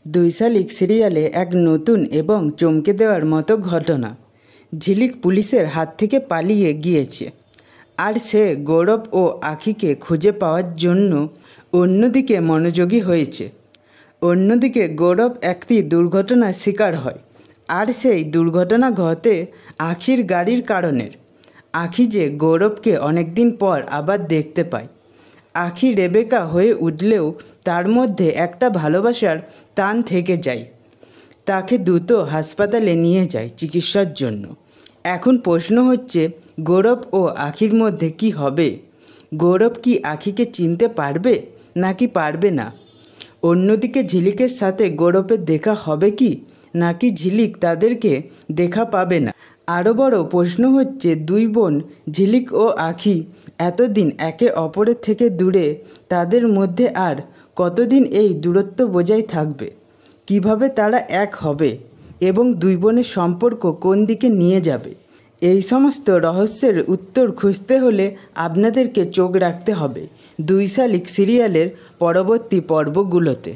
দুই শালিক সিরিয়ালে এক নতুন এবং চমকে দেওয়ার মতো ঘটনা। ঝিলিক পুলিশের হাত থেকে পালিয়ে গিয়েছে, আর সে গৌরব ও আখিকে খুঁজে পাওয়ার জন্য অন্যদিকে মনোযোগী হয়েছে। অন্যদিকে গৌরব একটি দুর্ঘটনার শিকার হয়, আর সেই দুর্ঘটনা ঘটে আখির গাড়ির কারণে। আখি যে গৌরবকে অনেকদিন পর আবার দেখতে পায়। আখি রেবেকা হয়ে উঠলেও তার মধ্যে একটা ভালোবাসার টান থেকে যায়। তাকে দ্রুত হাসপাতালে নিয়ে যায় চিকিৎসার জন্য। এখন প্রশ্ন হচ্ছে, গৌরব ও আখির মধ্যে কি হবে? গৌরব কি আখিকে চিনতে পারবে নাকি পারবে না? অন্যদিকে ঝিলিকের সাথে গৌরবের দেখা হবে কি, নাকি ঝিলিক তাদেরকে দেখা পাবে না? আরও বড় প্রশ্ন হচ্ছে, দুই বোন ঝিলিক ও আখি এতদিন একে অপরের থেকে দূরে, তাদের মধ্যে আর কতদিন এই দূরত্ব বজায় থাকবে? কিভাবে তারা এক হবে এবং দুই বোনের সম্পর্ক কোন দিকে নিয়ে যাবে? এই সমস্ত রহস্যের উত্তর খুঁজতে হলে আপনাদেরকে চোখ রাখতে হবে দুই শালিক সিরিয়ালের পরবর্তী পর্বগুলোতে।